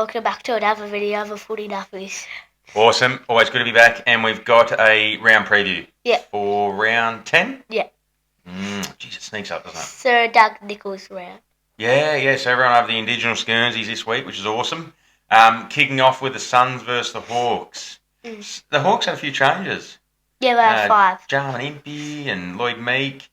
Welcome back to another video of Footy Duffies. Awesome. Always good to be back. And we've got a round preview. Yeah. For round 10? Yeah. Geez, it sneaks up, doesn't it? Sir Doug Nicholls round. Yeah. So everyone over the Indigenous Guernseys this week, which is awesome. Kicking off with the Suns versus the Hawks. The Hawks had a few changes. Yeah, they had 5. Jarman Impey and Lloyd Meek.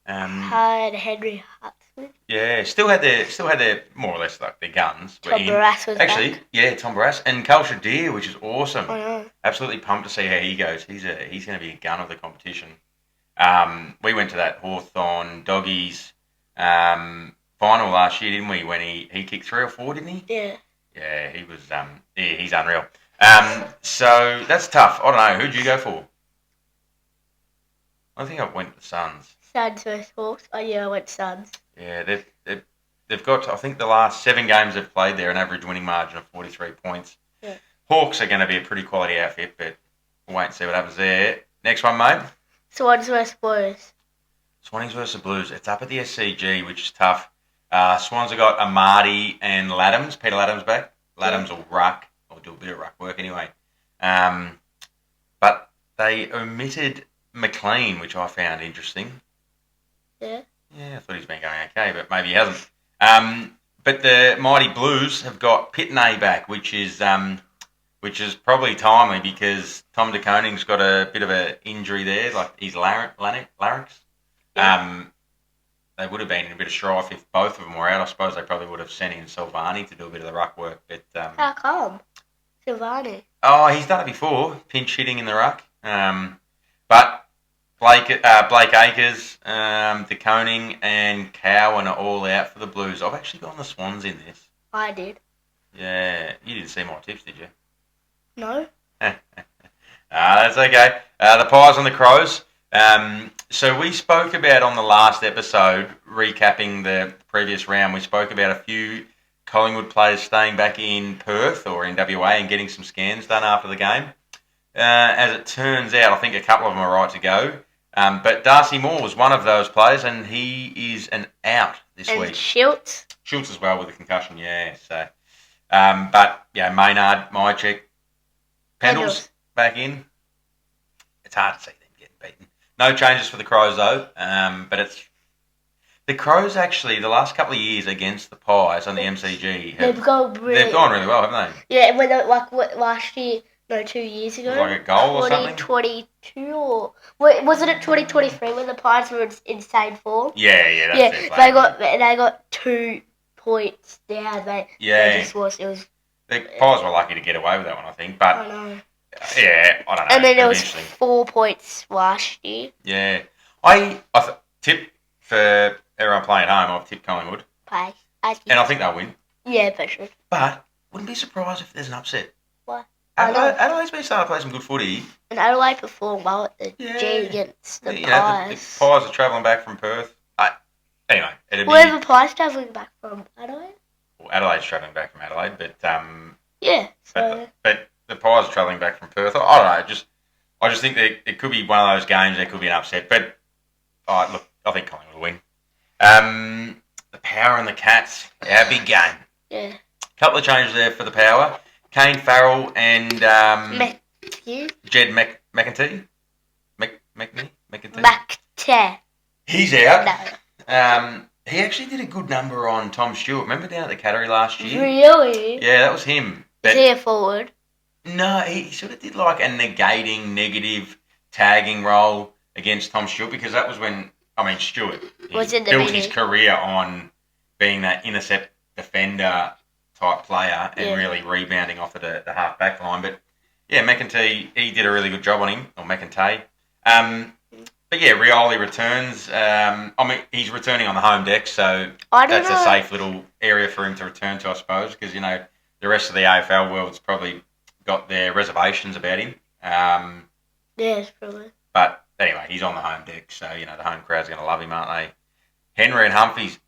Had Henry Hartsmith. Yeah, still had their more or less like their guns. Tom Barrass was actually back. Yeah, Tom Barrass and Carl Shadir, which is awesome. I know. Absolutely pumped to see how he goes. He's going to be a gun of the competition. We went to that Hawthorn Doggies final last year, didn't we? When he kicked 3 or 4, didn't he? Yeah. Yeah, he was. He's unreal. So that's tough. I don't know. Who'd you go for? I think I went the Suns. Suns versus Hawks. Oh yeah, I went Suns. Yeah, they've got, I think the last 7 games they've played there, an average winning margin of 43 points. Yeah. Hawks are going to be a pretty quality outfit, but we'll wait and see what happens there. Next one, mate. Swans versus Blues. Swans versus Blues. It's up at the SCG, which is tough. Swans have got Amati and Laddams. Peter Laddams back. Laddams will ruck, or do a bit of ruck work anyway. But they omitted McLean, which I found interesting. Yeah. Yeah, I thought he's been going okay, but maybe he hasn't. But the Mighty Blues have got Pitney back, which is probably timely because Tom De Koning's got a bit of an injury there, like his larynx. Yeah. They would have been in a bit of strife if both of them were out. I suppose they probably would have sent in Silvani to do a bit of the ruck work. But How come? Silvani. Oh, he's done it before, pinch hitting in the ruck. But Blake Acres, De Koning and Cowan are all out for the Blues. I've actually gone the Swans in this. I did. Yeah, you didn't see my tips, did you? No. That's okay. The Pies and the Crows. So we spoke about on the last episode, recapping the previous round, we spoke about a few Collingwood players staying back in Perth or in WA and getting some scans done after the game. As it turns out, I think a couple of them are right to go. But Darcy Moore was one of those players, and he is an out this week. And Schultz. Schultz as well with a concussion, yeah. So, but yeah, Maynard, Mychek, Pendles back in. It's hard to see them getting beaten. No changes for the Crows though. But it's the Crows actually the last couple of years against the Pies on the MCG. They've gone really well, haven't they? Yeah, when last year. No, 2 years ago. Like a goal or something? 2022 or... wasn't it 2023 when the Pies were in insane form? Yeah, that's it. They got 2 points down. The Pies were lucky to get away with that one, I think. But I know. Yeah, I don't know. And then there was 4 points last year. Yeah. I tip for everyone playing at home, I've tipped Collingwood. And I think they'll win. Yeah, for sure. But wouldn't be surprised if there's an upset. Why? Adelaide's been starting to play some good footy. And Adelaide performed well at the G against the Pies. The Pies are travelling back from Perth. Anyway, Where are the Pies travelling back from? Adelaide? Well, Adelaide's travelling back from Adelaide, but yeah. But the Pies are travelling back from Perth. I don't know. I just think that it could be one of those games. There could be an upset, but look, I think Collingwood will win. The Power and the Cats, our big game. Yeah. Couple of changes there for the Power. Kane Farrell and Jed McEntee. McEntee. He's out. No. He actually did a good number on Tom Stewart. Remember down at the Cattery last year? Really? Yeah, that was him. Is he a forward? No, he sort of did like a negating, negative tagging role against Tom Stewart because that was when, Stewart built his career on being that intercept defender type player and really rebounding off of the half back line. But yeah, McEntee, he did a really good job on him, or McEntee. But yeah, Rioli returns. He's returning on the home deck, so that's a safe little area for him to return to, I suppose, because, the rest of the AFL world's probably got their reservations about him. Yes, probably. But anyway, he's on the home deck, so, the home crowd's going to love him, aren't they? Henry and Humphreys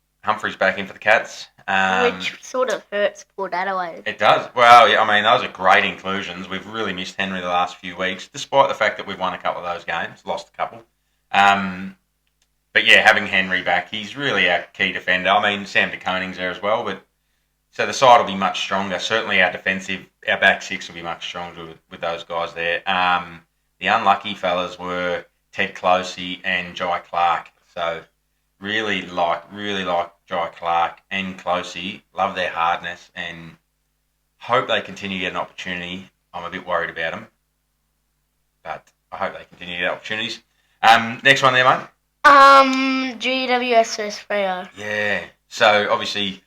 back in for the Cats. Which sort of hurts Port Adelaide. It does. Well, yeah, those are great inclusions. We've really missed Henry the last few weeks, despite the fact that we've won a couple of those games, lost a couple. But yeah, having Henry back, he's really our key defender. Sam De Koning's there as well, but So the side will be much stronger. Certainly our back six will be much stronger with those guys there. The unlucky fellas were Ted Closey and Jai Clark. So really like Jai Clark and Closey. Love their hardness and hope they continue to get an opportunity. I'm a bit worried about them, but I hope they continue to get opportunities. Next one there, mate. GWS versus Freo. Yeah. So obviously,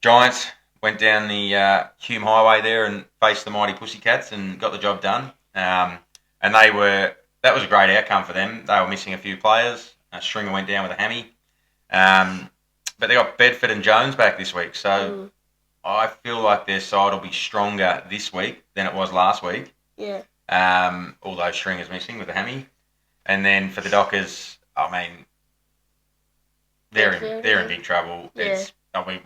Giants went down the Hume Highway there and faced the mighty Pussycats and got the job done. And that was a great outcome for them. They were missing a few players. Stringer went down with a hammy. But they got Bedford and Jones back this week. So I feel like their side will be stronger this week than it was last week. Yeah. Although Stringer's missing with a hammy. And then for the Dockers, I mean, they're in big trouble. Yeah.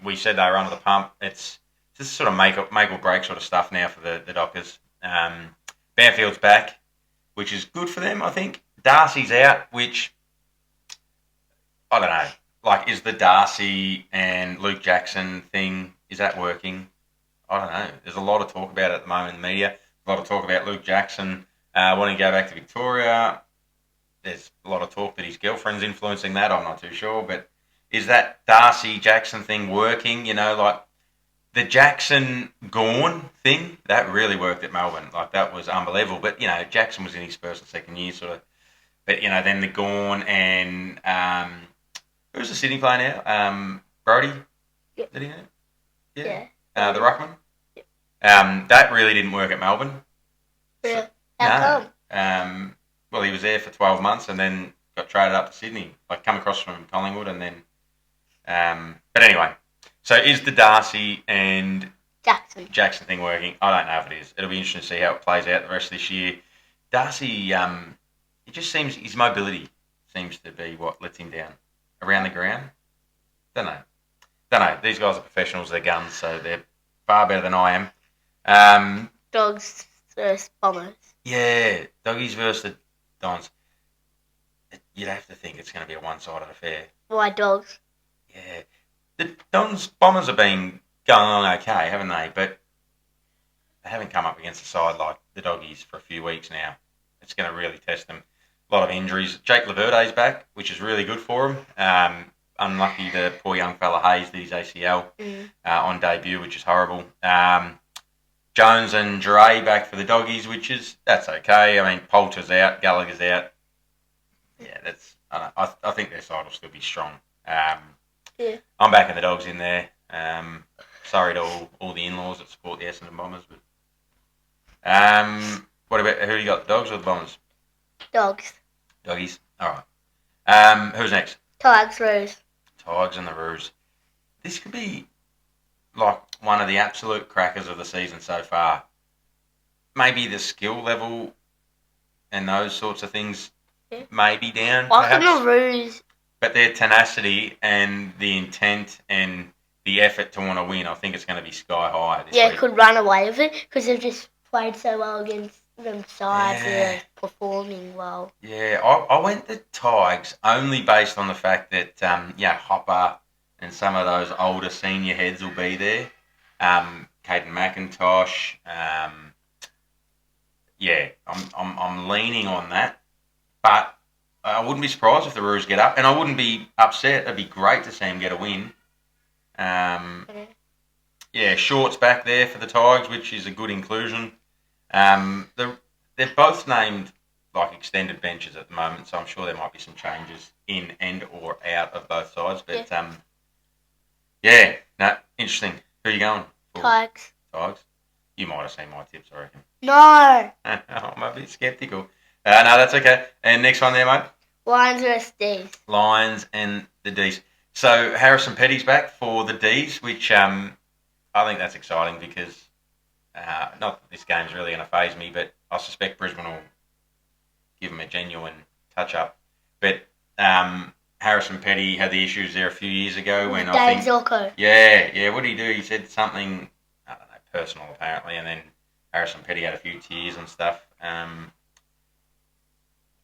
We said they were under the pump. It's just sort of make or break sort of stuff now for the Dockers. Banfield's back, which is good for them, I think. Darcy's out, which, I don't know. Like, is the Darcy and Luke Jackson thing, is that working? I don't know. There's a lot of talk about it at the moment in the media. A lot of talk about Luke Jackson wanting to go back to Victoria. There's a lot of talk that his girlfriend's influencing that. I'm not too sure. But is that Darcy-Jackson thing working? You know, like the Jackson-Gawn thing, that really worked at Melbourne. Like, that was unbelievable. But, you know, Jackson was in his first and second year sort of. But, you know, then the Gawn and who's the Sydney player now? Brody? Yep. Did he know? Yeah. The Ruckman? Yep. That really didn't work at Melbourne. Yeah. How come? Well, he was there for 12 months and then got traded up to Sydney. Like, come across from Collingwood and then... but anyway, so is the Darcy and Jackson thing working? I don't know if it is. It'll be interesting to see how it plays out the rest of this year. Darcy, it just seems his mobility seems to be what lets him down around the ground. Don't know. These guys are professionals. They're guns, so they're far better than I am. Dogs versus Bombers. Yeah, Doggies versus the Dons. You'd have to think it's going to be a one-sided affair. Why Dogs? Yeah. The Bombers have been going on okay, haven't they? But they haven't come up against a side like the Doggies for a few weeks now. It's going to really test them. A lot of injuries. Jake Laverde's back, which is really good for him. Unlucky the poor young fella Hayes did his ACL on debut, which is horrible. Jones and Dre back for the Doggies, that's okay. I mean, Poulter's out, Gallagher's out. Yeah, I think their side will still be strong. Yeah. I'm backing the Dogs in there. Sorry to all the in-laws that support the Essendon Bombers, but what about who you got? The Dogs or the Bombers? Dogs. Doggies. All right. Who's next? Tigers, Roos. Tigers and the Roos. This could be like one of the absolute crackers of the season so far. Maybe the skill level and those sorts of things may be down. Welcome to Roos. But their tenacity and the intent and the effort to want to win, I think it's going to be sky high this week. Could run away with it because they've just played so well against them sides. They're performing well. Yeah, I went the Tigers only based on the fact that Hopper and some of those older senior heads will be there. Caden McIntosh. I'm leaning on that, but I wouldn't be surprised if the Roos get up, and I wouldn't be upset. It'd be great to see them get a win. Short's back there for the Tigers, which is a good inclusion. They're both named like extended benches at the moment, so I'm sure there might be some changes in and or out of both sides. But interesting. Who are you going for? Tigers. You might have seen my tips, I reckon. No. I'm a bit sceptical. No, that's okay. And next one there, mate. Lions versus D's. Lions and the D's. So Harrison Petty's back for the D's, which I think that's exciting because not that this game's really going to faze me, but I suspect Brisbane will give him a genuine touch-up. But Harrison Petty had the issues there a few years ago when I think... Zorko. Yeah. What did he do? He said something, I don't know, personal apparently, and then Harrison Petty had a few tears and stuff.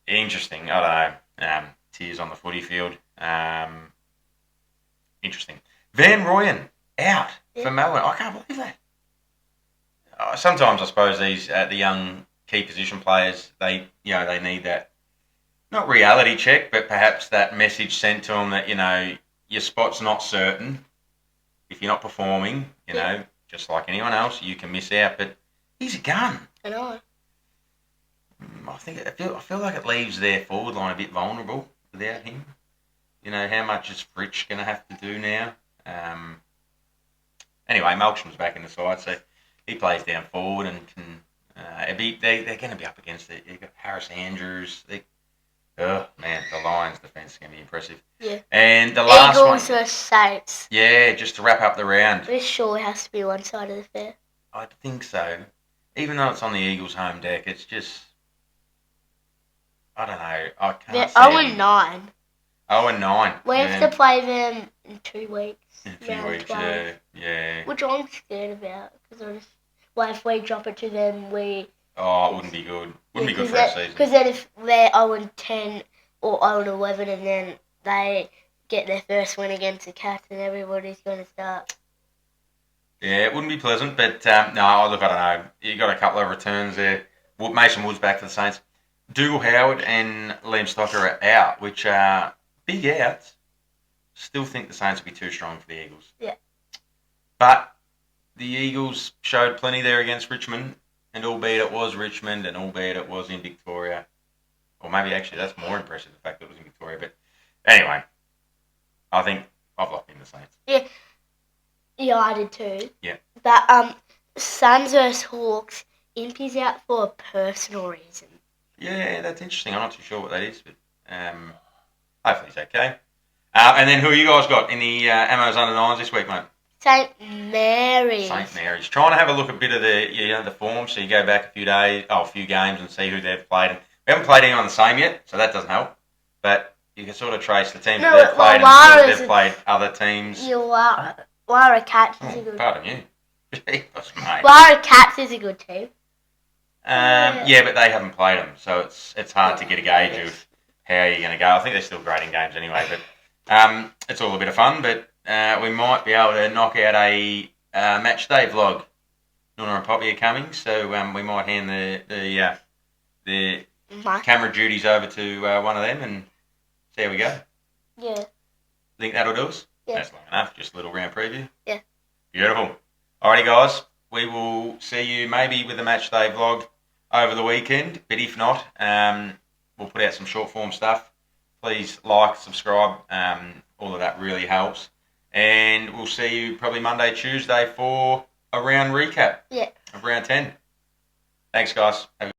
Interesting. I don't know. Tears on the footy field. Interesting. Van Rooyen. out for Melbourne. I can't believe that. Sometimes I suppose these the young key position players they need that not reality check, but perhaps that message sent to them that your spot's not certain. If you're not performing, just like anyone else, you can miss out. But he's a gun. I know. I feel like it leaves their forward line a bit vulnerable without him. How much is Fritsch going to have to do now? Anyway, Melksham's back in the side, so he plays down forward and can. They're going to be up against it. You've got Harris Andrews. Oh man, the Lions' defence is going to be impressive. Yeah. And the last Eagles one. versus Saints. Yeah, just to wrap up the round. This sure has to be one side of the fair. I think so. Even though it's on the Eagles' home deck, it's just. I don't know. I can't. They're see 0-9. 0-9. We have to play them in 2 weeks. In a few round weeks, 12. yeah. Which I'm scared about because if we drop it to them, Oh, it wouldn't be good. Wouldn't be good for our season. Because then if they're 0-10 or 0-11 and then they get their first win against the Cats and everybody's going to start. Yeah, it wouldn't be pleasant, but no, look, I don't know. You got a couple of returns there. Mason Wood's back for the Saints. Dougal Howard and Liam Stocker are out, which are big outs. Still think the Saints will be too strong for the Eagles. Yeah. But the Eagles showed plenty there against Richmond, and albeit it was Richmond and albeit it was in Victoria, or maybe actually that's more impressive, the fact that it was in Victoria. But anyway, I think I've locked in the Saints. Yeah, I did too. Yeah. But Suns versus Hawks, Impy's out for a personal reason. Yeah, that's interesting. I'm not too sure what that is, but hopefully he's okay. And then who you guys got in the Amos under-9s this week, mate? St. Mary's. St. Mary's. Trying to have a look at a bit of the form, so you go back a few games and see who they've played. And we haven't played anyone the same yet, so that doesn't help. But you can sort of trace the teams that they've played and they've played other teams. Wara Cats is a good team. Pardon you. Jesus, mate. Wara Cats is a good team. Yeah, but they haven't played them, so it's hard to get a gauge of how you're going to go. I think they're still great in games anyway, but it's all a bit of fun. But we might be able to knock out a match day vlog. Nuna and Poppy are coming, so we might hand the camera duties over to one of them and see how we go. Yeah. Think that'll do us? Yeah. That's long enough. Just a little round preview. Yeah. Beautiful. Alrighty, guys. We will see you maybe with a match day vlog over the weekend, but if not, we'll put out some short form stuff. Please like, subscribe. All of that really helps. And we'll see you probably Monday, Tuesday for a round recap of round 10. Thanks, guys.